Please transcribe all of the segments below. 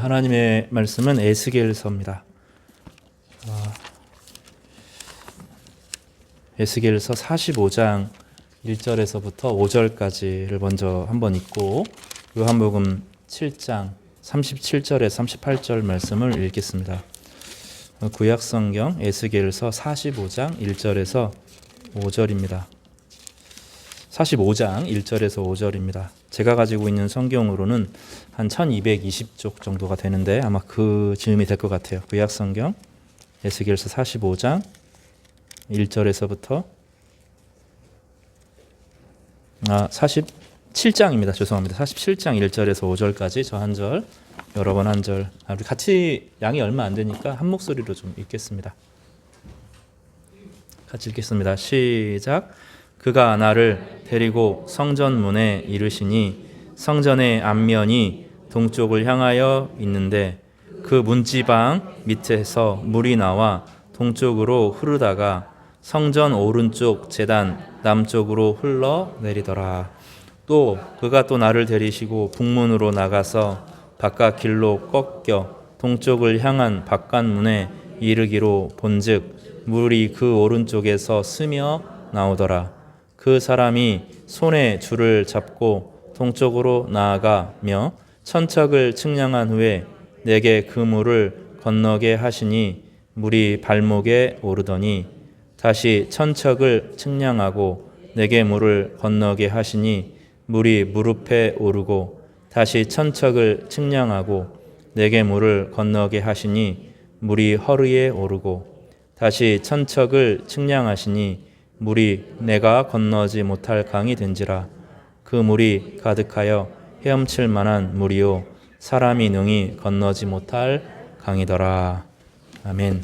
하나님의 말씀은 에스겔서입니다. 에스겔서 45장 1절에서부터 5절까지를 먼저 한번 읽고 요한복음 7장 37절에서 38절 말씀을 읽겠습니다. 구약성경 에스겔서 45장 1절에서 5절입니다. 45장 1절에서 5절입니다. 제가 가지고 있는 성경으로는 한 1220쪽 정도가 되는데 아마 그 즈음이 될 것 같아요. 구약성경 에스겔서 45장 1절에서부터 47장입니다. 죄송합니다. 47장 1절에서 5절까지 저 한 절, 여러분 한 절. 우리 같이 양이 얼마 안 되니까 한 목소리로 좀 읽겠습니다. 같이 읽겠습니다. 시작. 그가 나를 데리고 성전문에 이르시니 성전의 앞면이 동쪽을 향하여 있는데 그 문지방 밑에서 물이 나와 동쪽으로 흐르다가 성전 오른쪽 제단 남쪽으로 흘러내리더라. 또 그가 또 나를 데리시고 북문으로 나가서 바깥 길로 꺾여 동쪽을 향한 바깥문에 이르기로 본즉 물이 그 오른쪽에서 스며 나오더라. 그 사람이 손에 줄을 잡고 동쪽으로 나아가며 천척을 측량한 후에 내게 그 물을 건너게 하시니 물이 발목에 오르더니 다시 천척을 측량하고 내게 물을 건너게 하시니 물이 무릎에 오르고 다시 천척을 측량하고 내게 물을 건너게 하시니 물이 허리에 오르고 다시 천척을 측량하시니 물이 내가 건너지 못할 강이 된지라. 그 물이 가득하여 헤엄칠 만한 물이요 사람이 능히 건너지 못할 강이더라. 아멘.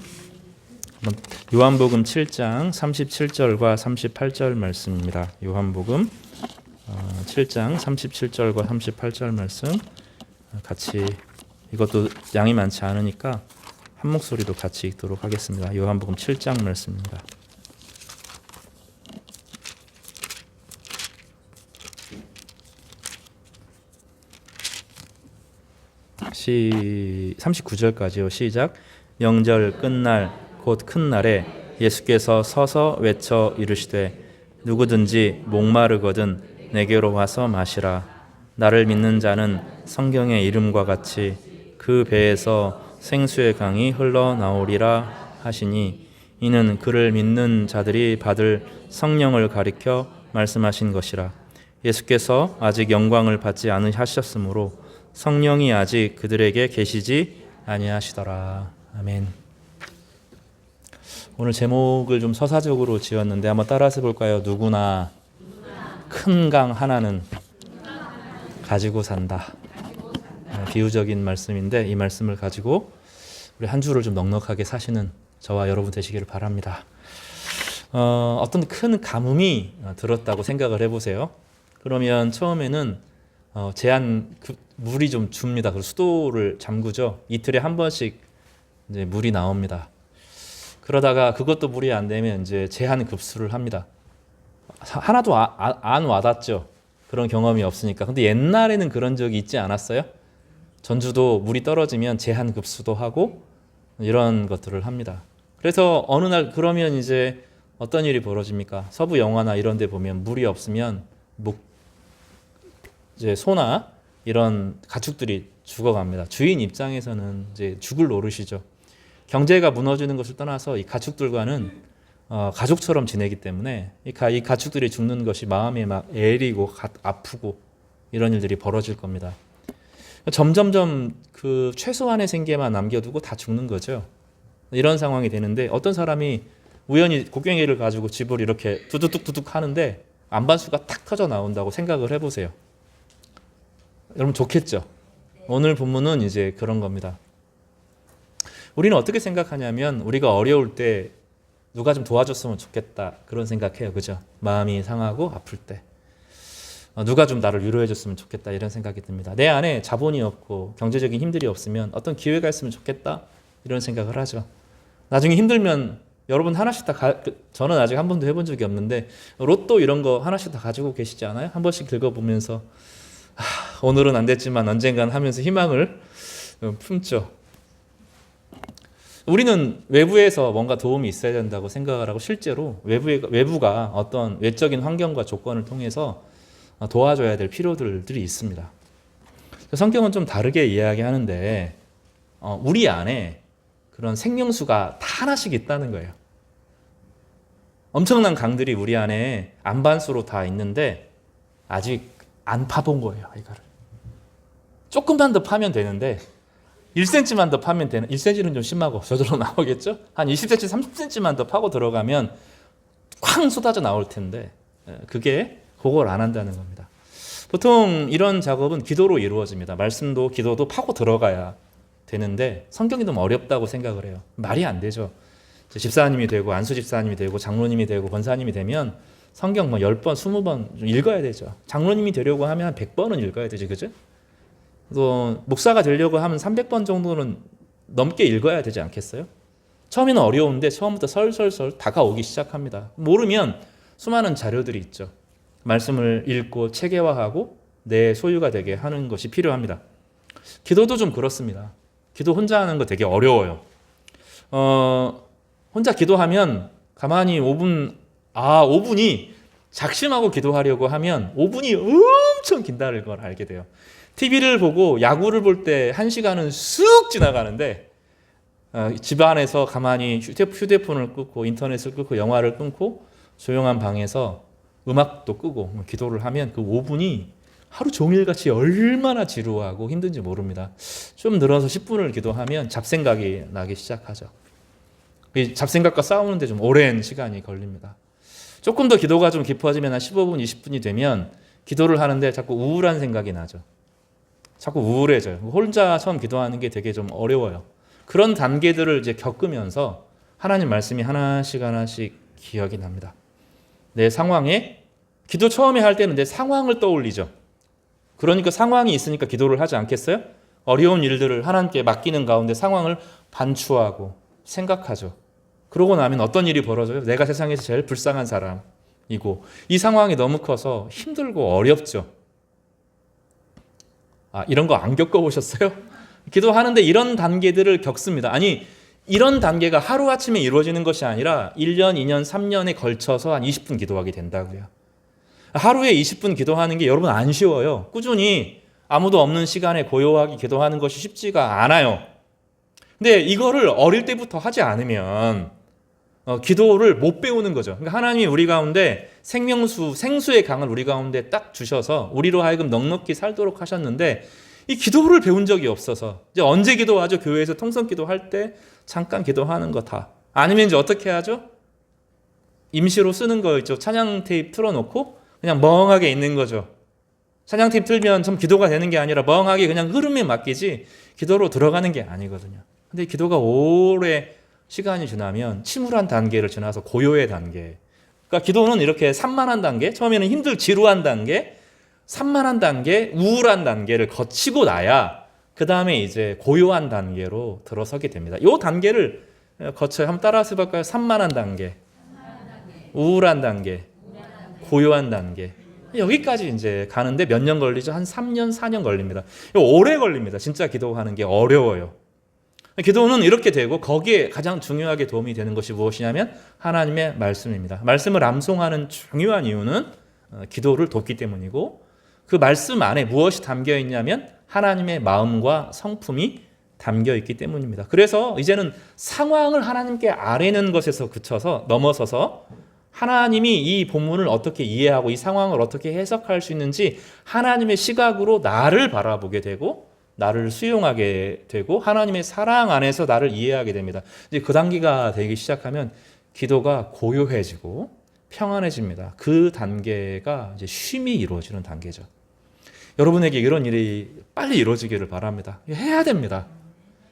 요한복음 7장 37절과 38절 말씀입니다. 요한복음 7장 37절과 38절 말씀 같이, 이것도 양이 많지 않으니까 한 목소리로 같이 읽도록 하겠습니다. 요한복음 7장 말씀입니다. 39절까지요. 시작. 명절 끝날 곧 큰 날에 예수께서 서서 외쳐 이르시되 누구든지 목마르거든 내게로 와서 마시라. 나를 믿는 자는 성경의 이름과 같이 그 배에서 생수의 강이 흘러나오리라 하시니 이는 그를 믿는 자들이 받을 성령을 가리켜 말씀하신 것이라. 예수께서 아직 영광을 받지 않으셨으므로 성령이 아직 그들에게 계시지 아니하시더라. 아멘. 오늘 제목을 좀 서사적으로 지었는데 한번 따라서 볼까요? 누구나 큰 강 하나는 가지고 산다. 비유적인 말씀인데 이 말씀을 가지고 우리 한 주를 좀 넉넉하게 사시는 저와 여러분 되시기를 바랍니다. 어떤 큰 가뭄이 들었다고 생각을 해보세요. 그러면 처음에는 물이 좀 줍니다. 그리고 수도를 잠그죠. 이틀에 한 번씩 이제 물이 나옵니다. 그러다가 그것도 물이 안 되면 이제 제한 급수를 합니다. 하나도 안 와닿죠. 그런 경험이 없으니까. 근데 옛날에는 그런 적이 있지 않았어요? 전주도 물이 떨어지면 제한 급수도 하고 이런 것들을 합니다. 그래서 어느 날 그러면 이제 어떤 일이 벌어집니까? 서부 영화나 이런 데 보면 물이 없으면 이제 소나 이런 가축들이 죽어갑니다. 주인 입장에서는 이제 죽을 노릇이죠. 경제가 무너지는 것을 떠나서 이 가축들과는 가족처럼 지내기 때문에 이 가축들이 죽는 것이 마음에 막 애리고 아프고 이런 일들이 벌어질 겁니다. 점점점 그 최소한의 생계만 남겨두고 다 죽는 거죠. 이런 상황이 되는데 어떤 사람이 우연히 곡괭이를 가지고 집을 이렇게 두둑두둑 하는데 안반수가 탁 터져 나온다고 생각을 해보세요. 여러분 좋겠죠? 오늘 본문은 이제 그런 겁니다. 우리는 어떻게 생각하냐면 우리가 어려울 때 누가 좀 도와줬으면 좋겠다 그런 생각해요. 그죠? 마음이 상하고 아플 때 누가 좀 나를 위로해줬으면 좋겠다 이런 생각이 듭니다. 내 안에 자본이 없고 경제적인 힘들이 없으면 어떤 기회가 있으면 좋겠다 이런 생각을 하죠. 나중에 힘들면 여러분 하나씩 저는 아직 한 번도 해본 적이 없는데 로또 이런 거 하나씩 다 가지고 계시지 않아요? 한 번씩 긁어보면서 오늘은 안 됐지만 언젠간 하면서 희망을 품죠. 우리는 외부에서 뭔가 도움이 있어야 된다고 생각을 하고 실제로 외부가 어떤 외적인 환경과 조건을 통해서 도와줘야 될 필요들이 있습니다. 성경은 좀 다르게 이야기하는데 우리 안에 그런 생명수가 다 하나씩 있다는 거예요. 엄청난 강들이 우리 안에 안반수로 다 있는데 아직 안 파본 거예요. 이거를 조금만 더 파면 되는데 1cm만 더 파면 되는, 1cm는 좀 심하고 저절로 나오겠죠? 한 20cm, 30cm만 더 파고 들어가면 쾅 쏟아져 나올 텐데 그게 그걸 안 한다는 겁니다. 보통 이런 작업은 기도로 이루어집니다. 말씀도 기도도 파고 들어가야 되는데 성경이 너무 어렵다고 생각을 해요. 말이 안 되죠. 집사님이 되고 안수 집사님이 되고 장로님이 되고 권사님이 되면 성경 뭐 10번, 20번 읽어야 되죠. 장로님이 되려고 하면 100번은 읽어야 되지, 그죠? 또 목사가 되려고 하면 300번 정도는 넘게 읽어야 되지 않겠어요? 처음에는 어려운데 처음부터 설설설 다가오기 시작합니다. 모르면 수많은 자료들이 있죠. 말씀을 읽고 체계화하고 내 소유가 되게 하는 것이 필요합니다. 기도도 좀 그렇습니다. 기도 혼자 하는 거 되게 어려워요. 혼자 기도하면 가만히 5분이 작심하고 기도하려고 하면 5분이 엄청 긴다는 걸 알게 돼요. TV를 보고 야구를 볼 때 1시간은 쑥 지나가는데 집안에서 가만히 휴대폰을 끄고 인터넷을 끄고 영화를 끊고 조용한 방에서 음악도 끄고 기도를 하면 그 5분이 하루 종일같이 얼마나 지루하고 힘든지 모릅니다. 좀 늘어서 10분을 기도하면 잡생각이 나기 시작하죠. 이 잡생각과 싸우는데 좀 오랜 시간이 걸립니다. 조금 더 기도가 좀 깊어지면 한 15분, 20분이 되면 기도를 하는데 자꾸 우울한 생각이 나죠. 자꾸 우울해져요. 혼자 처음 기도하는 게 되게 좀 어려워요. 그런 단계들을 이제 겪으면서 하나님 말씀이 하나씩 기억이 납니다. 내 상황에 기도 처음에 할 때는 내 상황을 떠올리죠. 그러니까 상황이 있으니까 기도를 하지 않겠어요? 어려운 일들을 하나님께 맡기는 가운데 상황을 반추하고 생각하죠. 그러고 나면 어떤 일이 벌어져요? 내가 세상에서 제일 불쌍한 사람이고 이 상황이 너무 커서 힘들고 어렵죠. 이런 거 안 겪어보셨어요? 기도하는데 이런 단계들을 겪습니다. 아니 이런 단계가 하루아침에 이루어지는 것이 아니라 1년, 2년, 3년에 걸쳐서 한 20분 기도하게 된다고요. 하루에 20분 기도하는 게 여러분 안 쉬워요. 꾸준히 아무도 없는 시간에 고요하게 기도하는 것이 쉽지가 않아요. 근데 이거를 어릴 때부터 하지 않으면 기도를 못 배우는 거죠. 그러니까 하나님이 우리 가운데 생수의 강을 우리 가운데 딱 주셔서 우리로 하여금 넉넉히 살도록 하셨는데 이 기도를 배운 적이 없어서 이제 언제 기도하죠? 교회에서 통성 기도할 때 잠깐 기도하는 거 다. 아니면 이제 어떻게 하죠? 임시로 쓰는 거 있죠. 찬양 테이프 틀어놓고 그냥 멍하게 있는 거죠. 찬양 테이프 틀면 좀 기도가 되는 게 아니라 멍하게 그냥 흐름에 맡기지 기도로 들어가는 게 아니거든요. 근데 기도가 오래 시간이 지나면 침울한 단계를 지나서 고요의 단계. 그러니까 기도는 이렇게 산만한 단계, 처음에는 지루한 단계, 산만한 단계, 우울한 단계를 거치고 나야 그 다음에 이제 고요한 단계로 들어서게 됩니다. 이 단계를 거쳐야 한번 따라서 해볼까요? 산만한 단계, 우울한 단계, 고요한 단계. 여기까지 이제 가는데 몇 년 걸리죠? 한 3년, 4년 걸립니다. 오래 걸립니다. 진짜 기도하는 게 어려워요. 기도는 이렇게 되고 거기에 가장 중요하게 도움이 되는 것이 무엇이냐면 하나님의 말씀입니다. 말씀을 암송하는 중요한 이유는 기도를 돕기 때문이고 그 말씀 안에 무엇이 담겨 있냐면 하나님의 마음과 성품이 담겨 있기 때문입니다. 그래서 이제는 상황을 하나님께 아뢰는 것에서 그쳐서 넘어서서 하나님이 이 본문을 어떻게 이해하고 이 상황을 어떻게 해석할 수 있는지 하나님의 시각으로 나를 바라보게 되고 나를 수용하게 되고 하나님의 사랑 안에서 나를 이해하게 됩니다. 이제 그 단계가 되기 시작하면 기도가 고요해지고 평안해집니다. 그 단계가 이제 쉼이 이루어지는 단계죠. 여러분에게 이런 일이 빨리 이루어지기를 바랍니다. 해야 됩니다.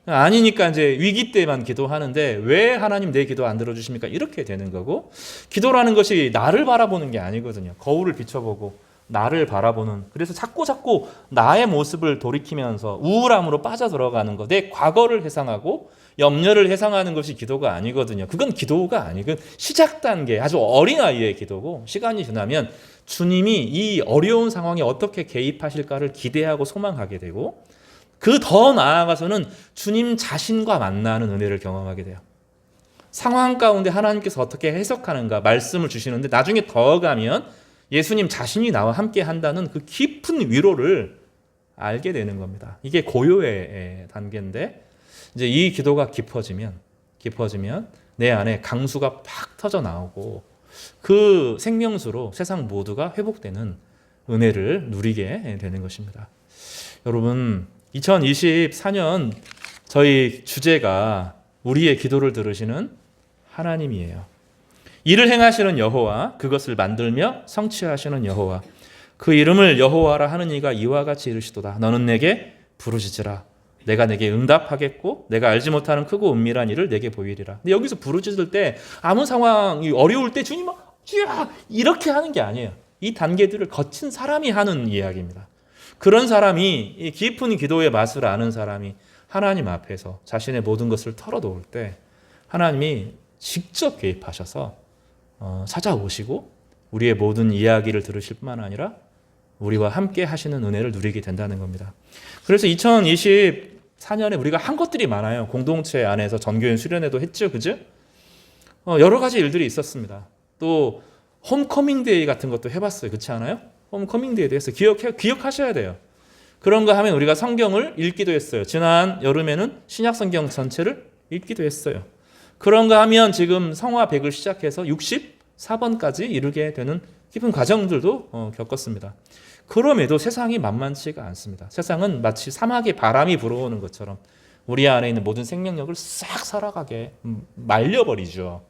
아니니까 이제 위기 때만 기도하는데 왜 하나님 내 기도 안 들어주십니까? 이렇게 되는 거고 기도라는 것이 나를 바라보는 게 아니거든요. 거울을 비춰보고 나를 바라보는 그래서 자꾸 나의 모습을 돌이키면서 우울함으로 빠져들어가는 것 내 과거를 회상하고 염려를 회상하는 것이 기도가 아니거든요. 그건 기도가 아니고 시작 단계 아주 어린아이의 기도고 시간이 지나면 주님이 이 어려운 상황에 어떻게 개입하실까를 기대하고 소망하게 되고 그 더 나아가서는 주님 자신과 만나는 은혜를 경험하게 돼요. 상황 가운데 하나님께서 어떻게 해석하는가 말씀을 주시는데 나중에 더 가면 예수님 자신이 나와 함께 한다는 그 깊은 위로를 알게 되는 겁니다. 이게 고요의 단계인데 이제 이 기도가 깊어지면 내 안에 강수가 팍 터져 나오고 그 생명수로 세상 모두가 회복되는 은혜를 누리게 되는 것입니다. 여러분 2024년 저희 주제가 우리의 기도를 들으시는 하나님이에요. 이를 행하시는 여호와, 그것을 만들며 성취하시는 여호와, 그 이름을 여호와라 하는 이가 이와 같이 이르시도다. 너는 내게 부르짖으라. 내가 내게 응답하겠고 내가 알지 못하는 크고 은밀한 일을 내게 보이리라. 근데 여기서 부르짖을 때 아무 상황이 어려울 때 주님 이렇게 하는 게 아니에요. 이 단계들을 거친 사람이 하는 이야기입니다. 그런 사람이 이 깊은 기도의 맛을 아는 사람이 하나님 앞에서 자신의 모든 것을 털어놓을 때 하나님이 직접 개입하셔서 찾아오시고 우리의 모든 이야기를 들으실 뿐만 아니라 우리와 함께 하시는 은혜를 누리게 된다는 겁니다. 그래서 2024년에 우리가 한 것들이 많아요. 공동체 안에서 전교연 수련회도 했죠, 그죠? 여러 가지 일들이 있었습니다. 또 홈커밍데이 같은 것도 해봤어요, 그렇지 않아요? 홈커밍데이도 했어요. 기억하셔야 돼요. 그런 거 하면 우리가 성경을 읽기도 했어요. 지난 여름에는 신약 성경 전체를 읽기도 했어요. 그런 거 하면 지금 성화 100을 시작해서 64번까지 이르게 되는 깊은 과정들도 겪었습니다. 그럼에도 세상이 만만치가 않습니다. 세상은 마치 사막에 바람이 불어오는 것처럼 우리 안에 있는 모든 생명력을 싹 살아가게 말려버리죠.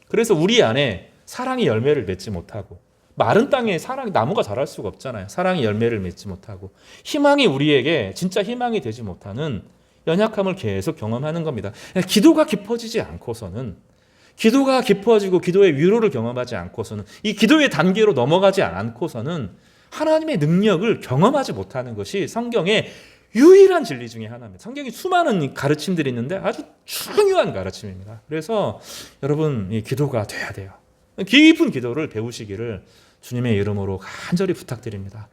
그래서 우리 안에 사랑이 열매를 맺지 못하고 마른 땅에 나무가 자랄 수가 없잖아요. 사랑이 열매를 맺지 못하고 희망이 우리에게 진짜 희망이 되지 못하는 연약함을 계속 경험하는 겁니다. 기도가 깊어지지 않고서는 기도가 깊어지고 기도의 위로를 경험하지 않고서는 이 기도의 단계로 넘어가지 않고서는 하나님의 능력을 경험하지 못하는 것이 성경의 유일한 진리 중에 하나입니다. 성경에 수많은 가르침들이 있는데 아주 중요한 가르침입니다. 그래서 여러분 이 기도가 돼야 돼요. 깊은 기도를 배우시기를 주님의 이름으로 간절히 부탁드립니다.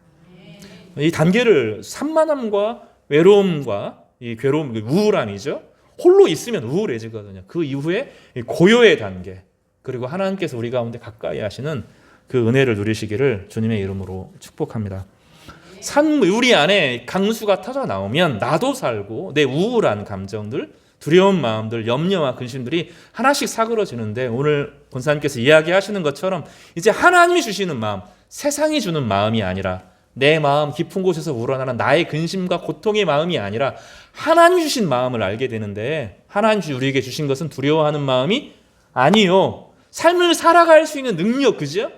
이 단계를 산만함과 외로움과 이 괴로움, 우울함이죠. 홀로 있으면 우울해지거든요. 그 이후에 고요의 단계, 그리고 하나님께서 우리 가운데 가까이 하시는 그 은혜를 누리시기를 주님의 이름으로 축복합니다. 우리 안에 강수가 터져 나오면 나도 살고 내 우울한 감정들, 두려운 마음들, 염려와 근심들이 하나씩 사그러지는데 오늘 권사님께서 이야기하시는 것처럼 이제 하나님이 주시는 마음, 세상이 주는 마음이 아니라 내 마음 깊은 곳에서 우러나는 나의 근심과 고통의 마음이 아니라 하나님이 주신 마음을 알게 되는데 하나님이 우리에게 주신 것은 두려워하는 마음이 아니요. 삶을 살아갈 수 있는 능력, 그죠?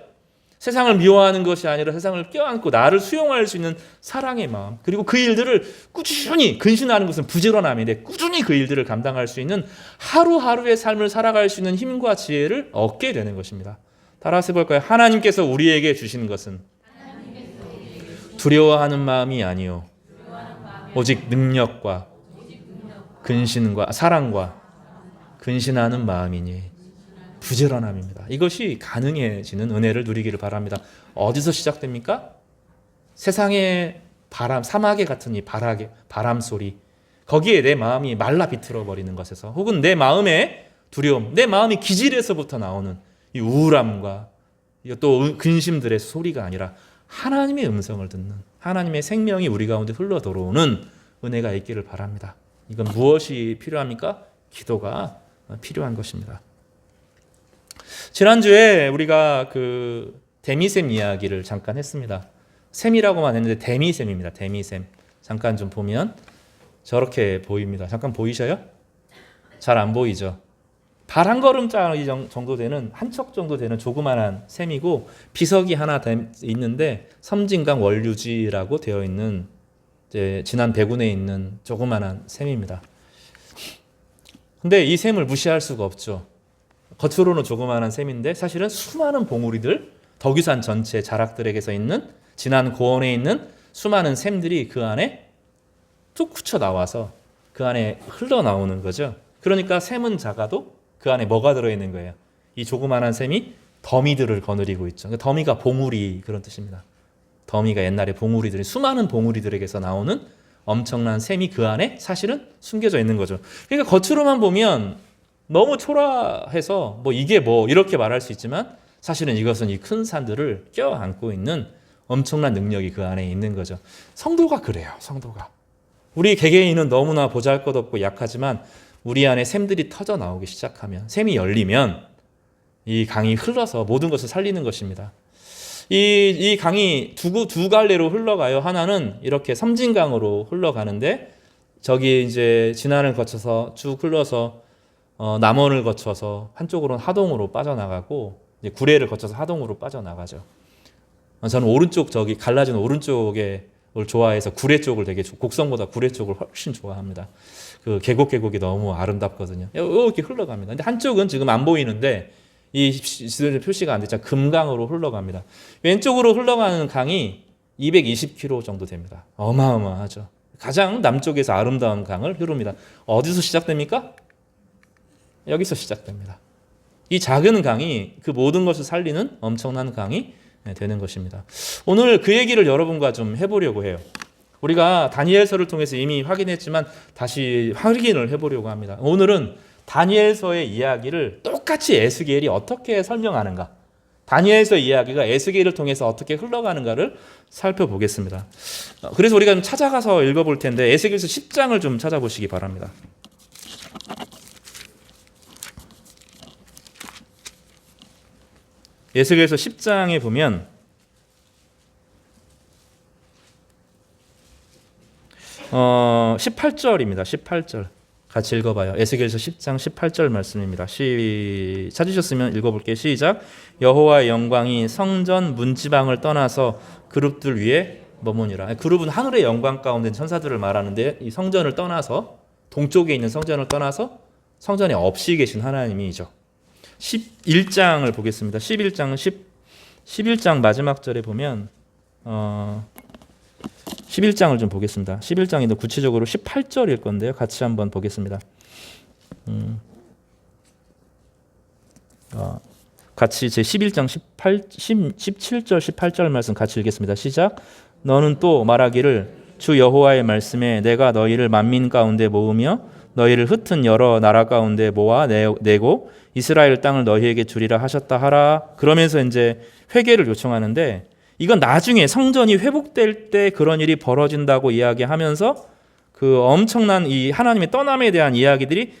세상을 미워하는 것이 아니라 세상을 껴안고 나를 수용할 수 있는 사랑의 마음, 그리고 그 일들을 꾸준히, 근신하는 것은 부지런함인데 꾸준히 그 일들을 감당할 수 있는 하루하루의 삶을 살아갈 수 있는 힘과 지혜를 얻게 되는 것입니다. 따라서 해볼까요? 하나님께서 우리에게 주시는 것은 두려워하는 마음이 아니요 오직 능력과 근신과 사랑과 근신하는 마음이니 부지런함입니다. 이것이 가능해지는 은혜를 누리기를 바랍니다. 어디서 시작됩니까? 세상의 바람, 사막에 같은 이 바람 소리, 거기에 내 마음이 말라 비틀어 버리는 것에서, 혹은 내 마음의 두려움, 내 마음이 기질에서부터 나오는 이 우울함과 또 근심들의 소리가 아니라 하나님의 음성을 듣는, 하나님의 생명이 우리 가운데 흘러 들어오는 은혜가 있기를 바랍니다. 이건 무엇이 필요합니까? 기도가 필요한 것입니다. 지난주에 우리가 그 데미셈 이야기를 잠깐 했습니다. 셈이라고만 했는데 데미셈입니다. 데미셈. 잠깐 좀 보면 저렇게 보입니다. 잠깐 보이셔요? 잘 안 보이죠? 발 한 걸음짜리 정도 되는, 한 척 정도 되는 조그만한 셈이고 비석이 하나 있는데 섬진강 원류지라고 되어 있는 이제 진안 배군에 있는 조그만한 셈입니다. 근데 이 셈을 무시할 수가 없죠. 겉으로는 조그마한 셈인데 사실은 수많은 봉우리들, 덕유산 전체 자락들에게서 있는 진안 고원에 있는 수많은 셈들이 그 안에 뚝 굳혀 나와서 그 안에 흘러나오는 거죠. 그러니까 셈은 작아도 그 안에 뭐가 들어있는 거예요? 이 조그마한 셈이 더미들을 거느리고 있죠. 그러니까 더미가 봉우리, 그런 뜻입니다. 더미가 옛날에 봉우리들이, 수많은 봉우리들에게서 나오는 엄청난 샘이 그 안에 사실은 숨겨져 있는 거죠. 그러니까 겉으로만 보면 너무 초라해서 뭐 이게 뭐 이렇게 말할 수 있지만 사실은 이것은 이 큰 산들을 껴안고 있는 엄청난 능력이 그 안에 있는 거죠. 성도가 그래요. 성도가. 우리 개개인은 너무나 보잘것없고 약하지만 우리 안에 샘들이 터져 나오기 시작하면, 샘이 열리면 이 강이 흘러서 모든 것을 살리는 것입니다. 이 강이 두 갈래로 흘러가요. 하나는 이렇게 섬진강으로 흘러가는데 저기 이제 진안을 거쳐서 쭉 흘러서 남원을 거쳐서 한쪽으로는 하동으로 빠져나가고 이제 구례를 거쳐서 하동으로 빠져나가죠. 저는 오른쪽 저기 갈라진 오른쪽에 좋아해서 구례 쪽을 되게 곡성보다 구례 쪽을 훨씬 좋아합니다. 그 계곡이 너무 아름답거든요. 이렇게 흘러갑니다. 근데 한쪽은 지금 안 보이는데 이 지도에 표시가 안 됐잖아요. 금강으로 흘러갑니다. 왼쪽으로 흘러가는 강이 220km 정도 됩니다. 어마어마하죠. 가장 남쪽에서 아름다운 강을 흐릅니다. 어디서 시작됩니까? 여기서 시작됩니다. 이 작은 강이 그 모든 것을 살리는 엄청난 강이 되는 것입니다. 오늘 그 얘기를 여러분과 좀 해보려고 해요. 우리가 다니엘서를 통해서 이미 확인했지만 다시 확인을 해보려고 합니다. 오늘은 다니엘서의 이야기를 똑같이 에스겔이 어떻게 설명하는가, 다니엘서 이야기가 에스겔을 통해서 어떻게 흘러가는가를 살펴보겠습니다. 그래서 우리가 좀 찾아가서 읽어볼 텐데 에스겔서 10장을 좀 찾아보시기 바랍니다. 에스겔서 10장에 보면 18절입니다. 18절 같이 읽어봐요. 에스겔서 10장 18절 말씀입니다. 찾으셨으면 읽어볼게요. 시작. 여호와의 영광이 성전 문지방을 떠나서 그룹들 위에 머무니라. 그룹은 하늘의 영광 가운데 천사들을 말하는데 이 성전을 떠나서 동쪽에 있는 성전을 떠나서 성전에 없이 계신 하나님이죠. 11장을 보겠습니다. 11장 마지막 절에 보면 11장을 좀 보겠습니다. 11장인데 구체적으로 18절일 건데요. 같이 한번 보겠습니다. 같이 제 11장 17절 18절 말씀 같이 읽겠습니다. 시작. 너는 또 말하기를 주 여호와의 말씀에 내가 너희를 만민 가운데 모으며 너희를 흩은 여러 나라 가운데 모아 내고 이스라엘 땅을 너희에게 주리라 하셨다 하라. 그러면서 이제 회개를 요청하는데 이건 나중에 성전이 회복될 때 그런 일이 벌어진다고 이야기하면서 그 엄청난 이 하나님의 떠남에 대한 이야기들이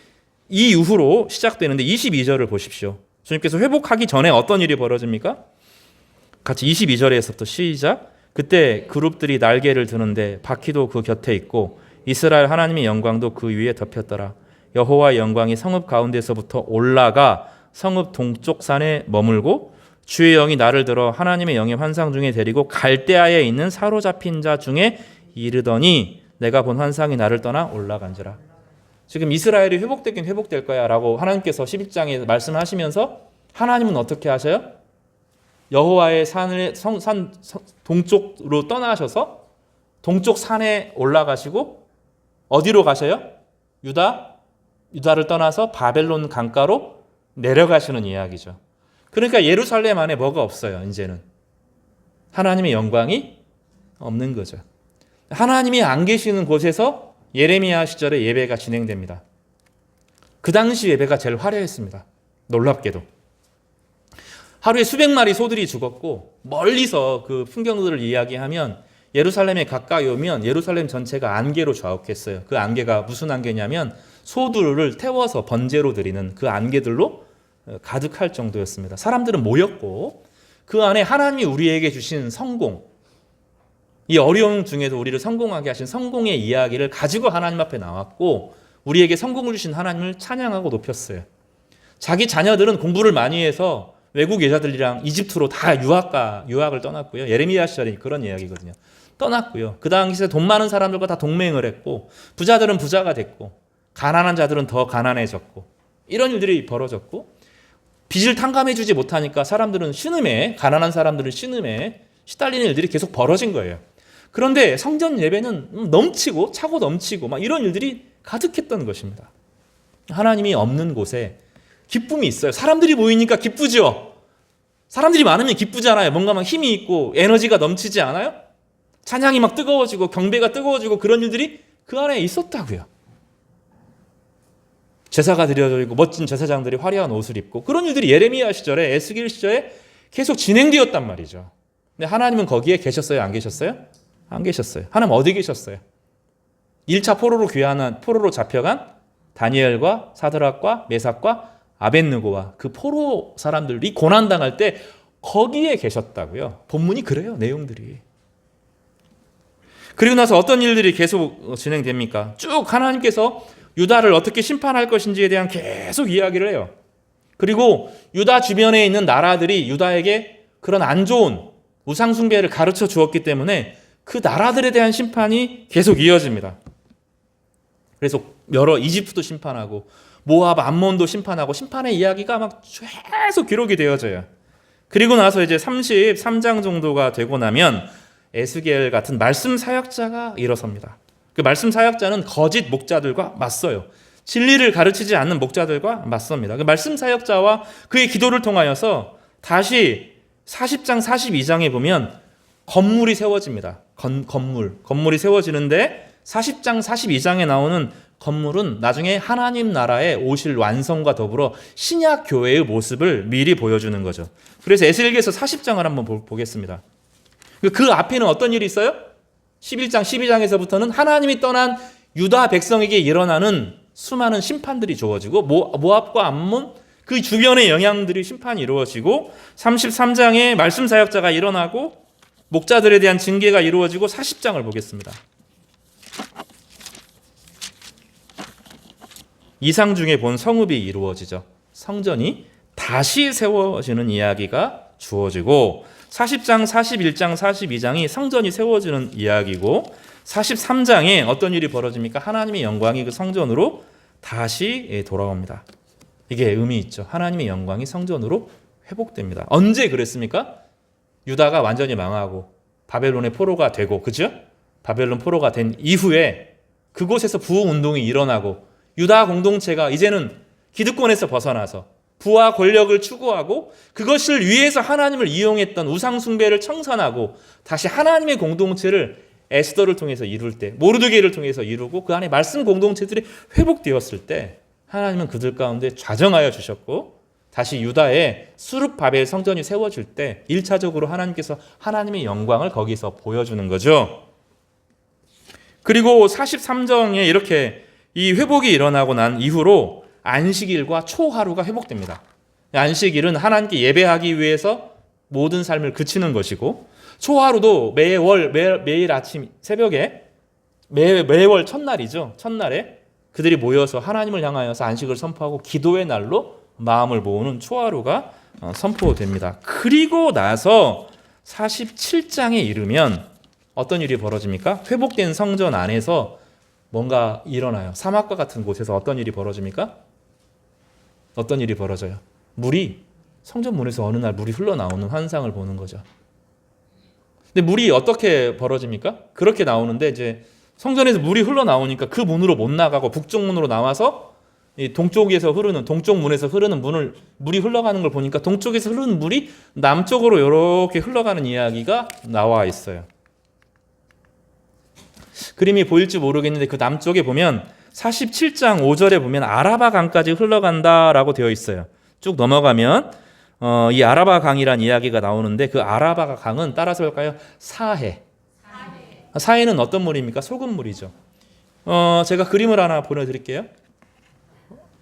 이 이후로 시작되는데 22절을 보십시오. 주님께서 회복하기 전에 어떤 일이 벌어집니까? 같이 22절에서부터 시작. 그때 그룹들이 날개를 드는데 바퀴도 그 곁에 있고 이스라엘 하나님의 영광도 그 위에 덮였더라. 여호와의 영광이 성읍 가운데서부터 올라가 성읍 동쪽 산에 머물고 주의 영이 나를 들어 하나님의 영의 환상 중에 데리고 갈대아에 있는 사로잡힌 자 중에 이르더니 내가 본 환상이 나를 떠나 올라간지라. 지금 이스라엘이 회복되긴 회복될 거야 라고 하나님께서 11장에 말씀하시면서 하나님은 어떻게 하셔요? 여호와의 산 동쪽으로 떠나셔서 동쪽 산에 올라가시고 어디로 가셔요? 유다를 떠나서 바벨론 강가로 내려가시는 이야기죠. 그러니까 예루살렘 안에 뭐가 없어요. 이제는 하나님의 영광이 없는 거죠. 하나님이 안 계시는 곳에서 예레미야 시절에 예배가 진행됩니다. 그 당시 예배가 제일 화려했습니다. 놀랍게도 하루에 수백 마리 소들이 죽었고 멀리서 그 풍경들을 이야기하면 예루살렘에 가까이 오면 예루살렘 전체가 안개로 좌우했어요. 그 안개가 무슨 안개냐면 소들을 태워서 번제로 드리는 그 안개들로 가득할 정도였습니다. 사람들은 모였고 그 안에 하나님이 우리에게 주신 성공, 이 어려움 중에도 우리를 성공하게 하신 성공의 이야기를 가지고 하나님 앞에 나왔고 우리에게 성공을 주신 하나님을 찬양하고 높였어요. 자기 자녀들은 공부를 많이 해서 외국 여자들이랑 이집트로 다 유학을 떠났고요. 예레미야 시절에 그런 이야기거든요. 떠났고요. 그 당시에 돈 많은 사람들과 다 동맹을 했고 부자들은 부자가 됐고 가난한 자들은 더 가난해졌고 이런 일들이 벌어졌고 빚을 탕감해주지 못하니까 사람들은 신음에, 가난한 사람들은 신음에 시달리는 일들이 계속 벌어진 거예요. 그런데 성전 예배는 넘치고 차고 넘치고 막 이런 일들이 가득했던 것입니다. 하나님이 없는 곳에 기쁨이 있어요. 사람들이 모이니까 기쁘죠. 사람들이 많으면 기쁘잖아요. 뭔가 막 힘이 있고 에너지가 넘치지 않아요? 찬양이 막 뜨거워지고 경배가 뜨거워지고 그런 일들이 그 안에 있었다고요. 제사가 드려지고 멋진 제사장들이 화려한 옷을 입고 그런 일들이 예레미야 시절에 에스겔 시절에 계속 진행되었단 말이죠. 근데 하나님은 거기에 계셨어요? 안 계셨어요? 안 계셨어요. 하나님 어디 계셨어요? 1차 포로로 잡혀간 다니엘과 사드락과 메삭과 아벳느고와 그 포로 사람들이 고난당할 때 거기에 계셨다고요. 본문이 그래요. 내용들이. 그리고 나서 어떤 일들이 계속 진행됩니까? 쭉 하나님께서 유다를 어떻게 심판할 것인지에 대한 계속 이야기를 해요. 그리고 유다 주변에 있는 나라들이 유다에게 그런 안 좋은 우상 숭배를 가르쳐 주었기 때문에 그 나라들에 대한 심판이 계속 이어집니다. 그래서 여러 이집트도 심판하고 모압, 암몬도 심판하고 심판의 이야기가 막 계속 기록이 되어져요. 그리고 나서 이제 33장 정도가 되고 나면 에스겔 같은 말씀 사역자가 일어섭니다. 그 말씀 사역자는 거짓 목자들과 맞서요. 진리를 가르치지 않는 목자들과 맞섭니다. 그 말씀 사역자와 그의 기도를 통하여서 다시 40장, 42장에 보면 건물이 세워집니다. 건물이 세워지는데 40장, 42장에 나오는 건물은 나중에 하나님 나라에 오실 완성과 더불어 신약 교회의 모습을 미리 보여주는 거죠. 그래서 에스겔서 40장을 한번 보겠습니다. 그 앞에는 어떤 일이 있어요? 11장, 12장에서부터는 하나님이 떠난 유다 백성에게 일어나는 수많은 심판들이 주어지고 모압과 암몬 그 주변의 영향들이 심판이 이루어지고 33장에 말씀 사역자가 일어나고 목자들에 대한 징계가 이루어지고 40장을 보겠습니다. 이상 중에 본 성읍이 이루어지죠. 성전이 다시 세워지는 이야기가 주어지고 40장, 41장, 42장이 성전이 세워지는 이야기고 43장에 어떤 일이 벌어집니까? 하나님의 영광이 그 성전으로 다시 돌아옵니다. 이게 의미 있죠. 하나님의 영광이 성전으로 회복됩니다. 언제 그랬습니까? 유다가 완전히 망하고 바벨론의 포로가 되고, 그죠? 바벨론 포로가 된 이후에 그곳에서 부흥운동이 일어나고 유다 공동체가 이제는 기득권에서 벗어나서 부와 권력을 추구하고 그것을 위해서 하나님을 이용했던 우상 숭배를 청산하고 다시 하나님의 공동체를 에스더를 통해서 이룰 때, 모르드게를 통해서 이루고 그 안에 말씀 공동체들이 회복되었을 때 하나님은 그들 가운데 좌정하여 주셨고 다시 유다의 수룹 바벨 성전이 세워질 때 1차적으로 하나님께서 하나님의 영광을 거기서 보여주는 거죠. 그리고 43장에 이렇게 이 회복이 일어나고 난 이후로 안식일과 초하루가 회복됩니다. 안식일은 하나님께 예배하기 위해서 모든 삶을 그치는 것이고 초하루도 매일 아침 새벽에 매월 첫날이죠. 첫날에 그들이 모여서 하나님을 향하여서 안식을 선포하고 기도의 날로 마음을 모으는 초하루가 선포됩니다. 그리고 나서 47장에 이르면 어떤 일이 벌어집니까? 회복된 성전 안에서 뭔가 일어나요. 사막과 같은 곳에서 어떤 일이 벌어집니까? 어떤 일이 벌어져요? 물이 성전 문에서 어느 날 물이 흘러나오는 환상을 보는 거죠. 근데 물이 어떻게 벌어집니까? 그렇게 나오는데 이제 성전에서 물이 흘러나오니까 그 문으로 못 나가고 북쪽 문으로 나와서 이 동쪽 문에서 흐르는 물이 흘러가는 걸 보니까 동쪽에서 흐르는 물이 남쪽으로 이렇게 흘러가는 이야기가 나와 있어요. 그림이 보일지 모르겠는데 그 남쪽에 보면 47장 5절에 보면 아라바 강까지 흘러간다라고 되어 있어요. 쭉 넘어가면 이 아라바 강이란 이야기가 나오는데 그 아라바 강은 따라서 볼까요? 사해는 어떤 물입니까? 소금물이죠. 제가 그림을 하나 보내드릴게요.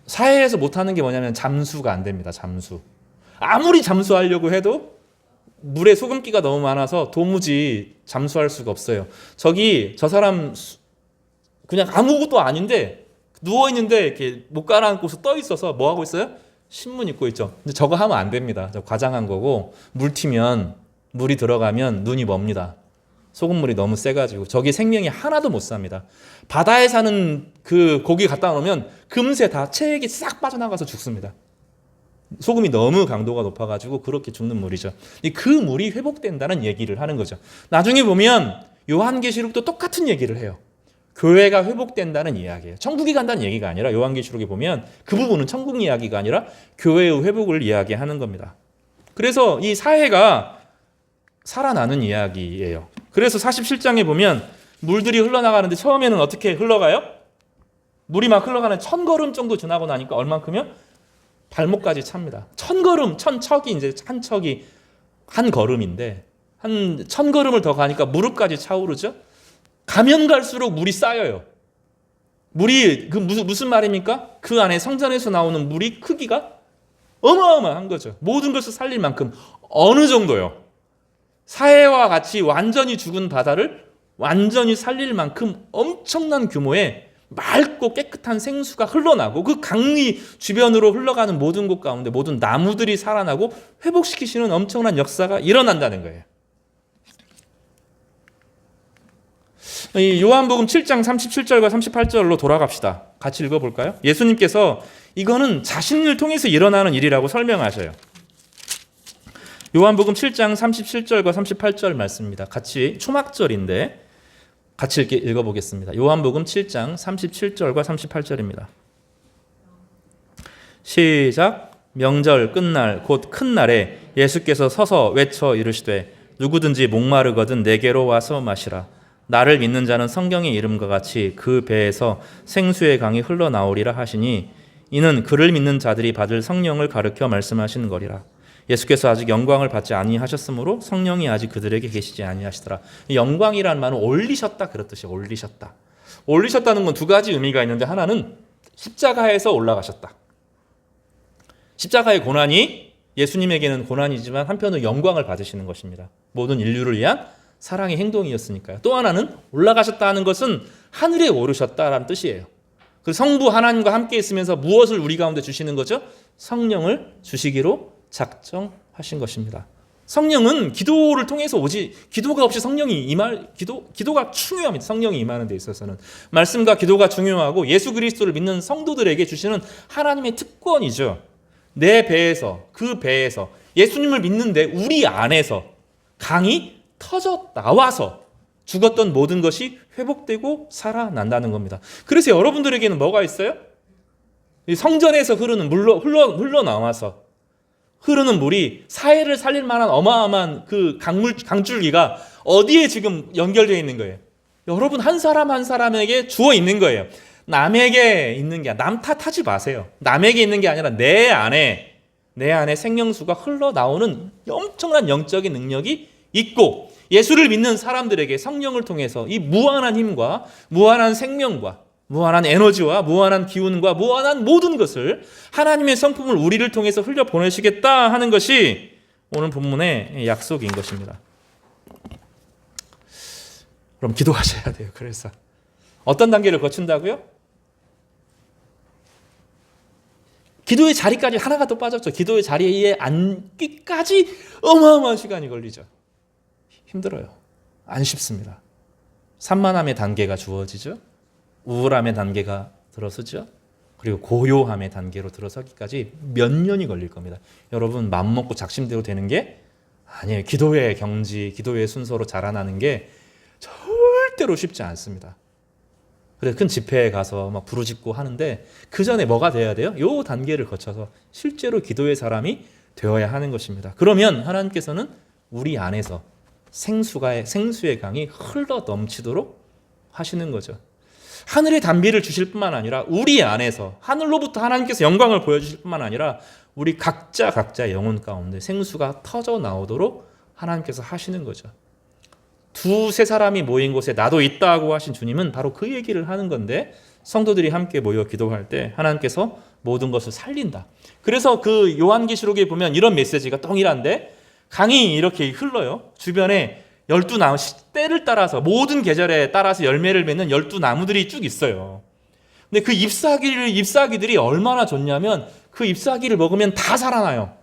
사해에서 못하는 게 뭐냐면 잠수가 안 됩니다. 잠수. 아무리 잠수하려고 해도 물에 소금기가 너무 많아서 도무지 잠수할 수가 없어요. 저 사람 그냥 아무것도 아닌데 누워있는데 이렇게 못 가라앉고서 떠 있어서 뭐 하고 있어요? 신문 읽고 있죠. 근데 저거 하면 안 됩니다. 저 과장한 거고 물 튀면 물이 들어가면 눈이 멉니다. 소금물이 너무 세가지고 저기 생명이 하나도 못 삽니다. 바다에 사는 그 고기 갖다 놓으면 금세 다 체액이 싹 빠져나가서 죽습니다. 소금이 너무 강도가 높아가지고 그렇게 죽는 물이죠. 그 물이 회복된다는 얘기를 하는 거죠. 나중에 보면 요한계시록도 똑같은 얘기를 해요. 교회가 회복된다는 이야기예요. 천국이 간다는 얘기가 아니라 요한계시록에 보면 그 부분은 천국 이야기가 아니라 교회의 회복을 이야기하는 겁니다. 그래서 이 사회가 살아나는 이야기예요. 그래서 47장에 보면 물들이 흘러나가는데 처음에는 어떻게 흘러가요? 물이 막 흘러가는 1000걸음 정도 지나고 나니까 얼만큼요? 발목까지 찹니다. 1000걸음, 1000척이 이제 한 척이 한 걸음인데 한 1000걸음을 더 가니까 무릎까지 차오르죠. 가면 갈수록 물이 쌓여요. 물이 그 무슨 말입니까? 그 안에 성전에서 나오는 물이 크기가 어마어마한 거죠. 모든 것을 살릴 만큼. 어느 정도요? 사해와 같이 완전히 죽은 바다를 완전히 살릴 만큼 엄청난 규모의 맑고 깨끗한 생수가 흘러나고 그 강이 주변으로 흘러가는 모든 곳 가운데 모든 나무들이 살아나고 회복시키시는 엄청난 역사가 일어난다는 거예요. 이 요한복음 7장 37절과 38절로 돌아갑시다. 같이 읽어볼까요? 예수님께서 이거는 자신을 통해서 일어나는 일이라고 설명하셔요. 요한복음 7장 37절과 38절 말씀입니다. 같이 초막절인데 같이 읽어보겠습니다. 요한복음 7장 37절과 38절입니다. 시작. 명절 끝날 곧 큰 날에 예수께서 서서 외쳐 이르시되 누구든지 목마르거든 내게로 와서 마시라. 나를 믿는 자는 성경의 이름과 같이 그 배에서 생수의 강이 흘러나오리라 하시니 이는 그를 믿는 자들이 받을 성령을 가르쳐 말씀하시는 거리라. 예수께서 아직 영광을 받지 아니하셨으므로 성령이 아직 그들에게 계시지 아니하시더라. 영광이라는 말은 올리셨다 그런 뜻이에요. 올리셨다. 올리셨다는 건 두 가지 의미가 있는데 하나는 십자가에서 올라가셨다. 십자가의 고난이 예수님에게는 고난이지만 한편으로 영광을 받으시는 것입니다. 모든 인류를 위한 사랑의 행동이었으니까요. 또 하나는 올라가셨다는 것은 하늘에 오르셨다라는 뜻이에요. 그 성부 하나님과 함께 있으면서 무엇을 우리 가운데 주시는 거죠? 성령을 주시기로 작정하신 것입니다. 성령은 기도를 통해서 오지 기도가 없이 성령이 기도가 중요합니다. 성령이 임하는 데 있어서는 말씀과 기도가 중요하고 예수 그리스도를 믿는 성도들에게 주시는 하나님의 특권이죠. 내 배에서 그 배에서 예수님을 믿는데 우리 안에서 강이 터져 나와서 죽었던 모든 것이 회복되고 살아난다는 겁니다. 그래서 여러분들에게는 뭐가 있어요? 성전에서 흐르는 물로 흘러나와서 흐르는 물이 사해를 살릴 만한 어마어마한 그 강줄기가 어디에 지금 연결되어 있는 거예요? 여러분 한 사람 한 사람에게 주어 있는 거예요. 남에게 있는 게 남 탓하지 마세요. 남에게 있는 게 아니라 내 안에 생명수가 흘러나오는 엄청난 영적인 능력이 있고 예수를 믿는 사람들에게 성령을 통해서 이 무한한 힘과 무한한 생명과 무한한 에너지와 무한한 기운과 무한한 모든 것을 하나님의 성품을 우리를 통해서 흘려보내시겠다 하는 것이 오늘 본문의 약속인 것입니다. 그럼 기도하셔야 돼요. 그래서 어떤 단계를 거친다고요? 기도의 자리까지 하나가 또 빠졌죠. 기도의 자리에 앉기까지 어마어마한 시간이 걸리죠. 힘들어요. 안 쉽습니다. 산만함의 단계가 주어지죠. 우울함의 단계가 들어서죠. 그리고 고요함의 단계로 들어서기까지 몇 년이 걸릴 겁니다. 여러분 맘먹고 작심대로 되는 게 아니에요. 기도의 경지, 기도의 순서로 자라나는 게 절대로 쉽지 않습니다. 그래서 큰 집회에 가서 막 부르짖고 하는데 그 전에 뭐가 돼야 돼요? 요 단계를 거쳐서 실제로 기도의 사람이 되어야 하는 것입니다. 그러면 하나님께서는 우리 안에서 생수의 강이 흘러 넘치도록 하시는 거죠. 하늘의 단비를 주실 뿐만 아니라 우리 안에서 하늘로부터 하나님께서 영광을 보여주실 뿐만 아니라 우리 각자 영혼 가운데 생수가 터져 나오도록 하나님께서 하시는 거죠. 두세 사람이 모인 곳에 나도 있다고 하신 주님은 바로 그 얘기를 하는 건데 성도들이 함께 모여 기도할 때 하나님께서 모든 것을 살린다. 그래서 그 요한계시록에 보면 이런 메시지가 동일한데 강이 이렇게 흘러요. 주변에 12나무, 때를 따라서 모든 계절에 따라서 열매를 맺는 12나무들이 쭉 있어요. 근데 그 잎사귀들이 얼마나 좋냐면 그 잎사귀를 먹으면 다 살아나요.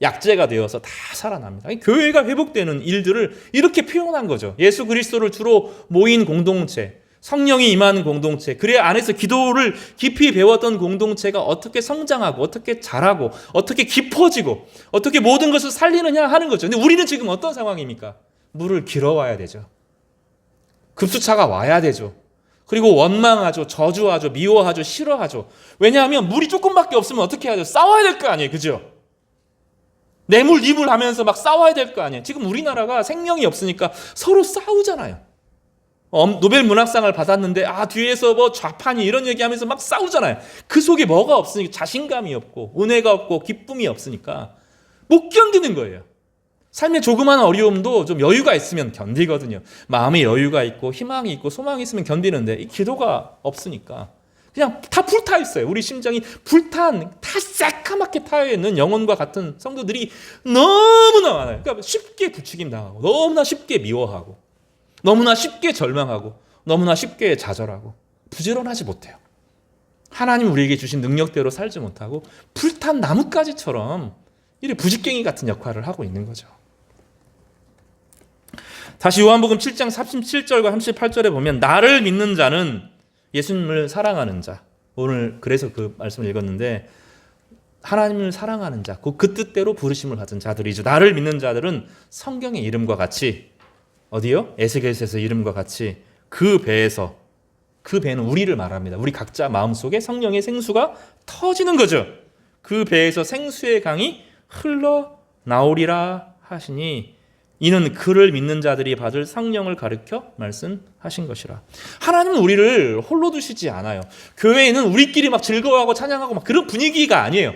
약재가 되어서 다 살아납니다. 교회가 회복되는 일들을 이렇게 표현한 거죠. 예수 그리스도를 주로 모인 공동체, 성령이 임하는 공동체, 그래 안에서 기도를 깊이 배웠던 공동체가 어떻게 성장하고 어떻게 자라고 어떻게 깊어지고 어떻게 모든 것을 살리느냐 하는 거죠. 근데 우리는 지금 어떤 상황입니까? 물을 길어와야 되죠. 급수차가 와야 되죠. 그리고 원망하죠. 저주하죠. 미워하죠. 싫어하죠. 왜냐하면 물이 조금밖에 없으면 어떻게 해야 돼요? 싸워야 될 거 아니에요. 그죠? 내물 이물 하면서 막 싸워야 될 거 아니에요. 지금 우리나라가 생명이 없으니까 서로 싸우잖아요. 노벨 문학상을 받았는데 뒤에서 뭐 좌판이 이런 얘기하면서 막 싸우잖아요. 그 속에 뭐가 없으니까 자신감이 없고 은혜가 없고 기쁨이 없으니까 못 견디는 거예요. 삶의 조그마한 어려움도 좀 여유가 있으면 견디거든요. 마음에 여유가 있고 희망이 있고 소망이 있으면 견디는데 이 기도가 없으니까 그냥 다 불타 있어요. 우리 심장이 다 새까맣게 타여 있는 영혼과 같은 성도들이 너무나 많아요. 그러니까 쉽게 부추김 당하고 너무나 쉽게 미워하고 너무나 쉽게 절망하고 너무나 쉽게 좌절하고 부지런하지 못해요. 하나님 우리에게 주신 능력대로 살지 못하고 불탄 나뭇가지처럼 이래 부직갱이 같은 역할을 하고 있는 거죠. 다시 요한복음 7장 37절과 38절에 보면 나를 믿는 자는 예수님을 사랑하는 자. 오늘 그래서 그 말씀을 읽었는데 하나님을 사랑하는 자, 그 뜻대로 부르심을 받은 자들이죠. 나를 믿는 자들은 성경의 이름과 같이 어디요? 에스겔서에서 이름과 같이 그 배는 우리를 말합니다. 우리 각자 마음속에 성령의 생수가 터지는 거죠. 그 배에서 생수의 강이 흘러나오리라 하시니 이는 그를 믿는 자들이 받을 성령을 가르쳐 말씀하신 것이라. 하나님은 우리를 홀로 두시지 않아요. 교회에는 우리끼리 막 즐거워하고 찬양하고 막 그런 분위기가 아니에요.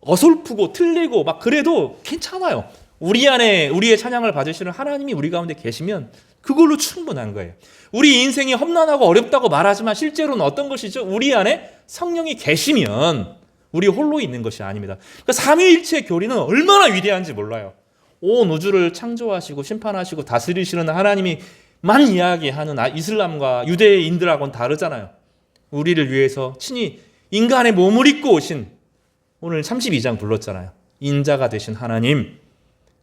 어설프고 틀리고 막 그래도 괜찮아요. 우리 안에 우리의 찬양을 받으시는 하나님이 우리 가운데 계시면 그걸로 충분한 거예요. 우리 인생이 험난하고 어렵다고 말하지만 실제로는 어떤 것이죠? 우리 안에 성령이 계시면 우리 홀로 있는 것이 아닙니다. 그러니까 삼위일체 교리는 얼마나 위대한지 몰라요. 온 우주를 창조하시고 심판하시고 다스리시는 하나님이만 이야기하는 이슬람과 유대인들하고는 다르잖아요. 우리를 위해서 친히 인간의 몸을 입고 오신, 오늘 32장 불렀잖아요. 인자가 되신 하나님,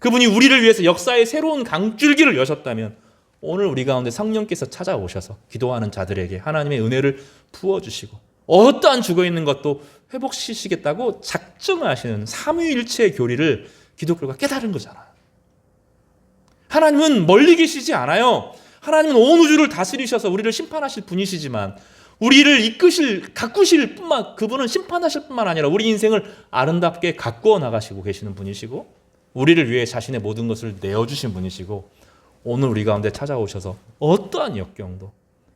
그분이 우리를 위해서 역사의 새로운 강줄기를 여셨다면 오늘 우리 가운데 성령께서 찾아오셔서 기도하는 자들에게 하나님의 은혜를 부어주시고 어떠한 죽어있는 것도 회복시키시겠다고 작정하시는 삼위일체의 교리를 기독교가 깨달은 거잖아요. 하나님은 멀리 계시지 않아요. 하나님은 온 우주를 다스리셔서 우리를 심판하실 분이시지만 우리를 가꾸실 뿐만, 그분은 심판하실 뿐만 아니라 우리 인생을 아름답게 가꾸어 나가시고 계시는 분이시고 우리를 위해 자신의 모든 것을 내어주신 분이시고 오늘 우리 가운데 찾아오셔서 어떠한 역경도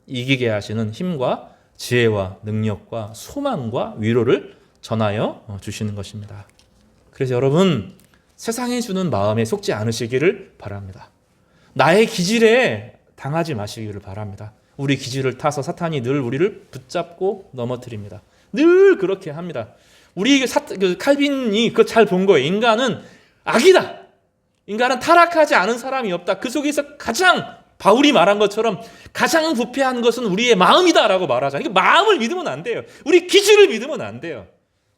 이기게 하시는 힘과 지혜와 능력과 소망과 위로를 전하여 주시는 것입니다. 그래서 여러분, 세상이 주는 마음에 속지 않으시기를 바랍니다. 나의 기질에 당하지 마시기를 바랍니다. 우리 기질을 타서 사탄이 늘 우리를 붙잡고 넘어뜨립니다. 늘 그렇게 합니다. 우리 칼빈이 그거 잘 본 거예요. 인간은 악이다. 인간은 타락하지 않은 사람이 없다. 그 속에서 가장 바울이 말한 것처럼 가장 부패한 것은 우리의 마음이다라고 말하잖아요. 그러니까 마음을 믿으면 안 돼요. 우리 기질을 믿으면 안 돼요.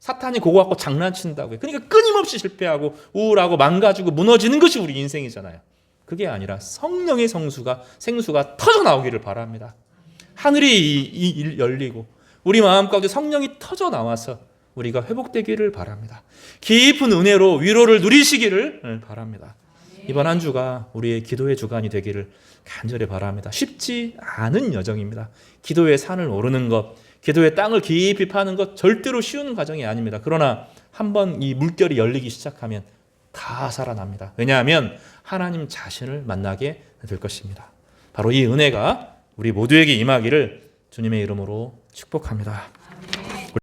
사탄이 그거 갖고 장난친다고요. 그러니까 끊임없이 실패하고 우울하고 망가지고 무너지는 것이 우리 인생이잖아요. 그게 아니라 성령의 생수가 터져 나오기를 바랍니다. 하늘이 열리고 우리 마음 가운데 성령이 터져 나와서 우리가 회복되기를 바랍니다. 깊은 은혜로 위로를 누리시기를 바랍니다. 이번 한 주가 우리의 기도의 주간이 되기를 간절히 바랍니다. 쉽지 않은 여정입니다. 기도의 산을 오르는 것, 기도의 땅을 깊이 파는 것 절대로 쉬운 과정이 아닙니다. 그러나 한번 이 물결이 열리기 시작하면 다 살아납니다. 왜냐하면 하나님 자신을 만나게 될 것입니다. 바로 이 은혜가 우리 모두에게 임하기를 주님의 이름으로 축복합니다.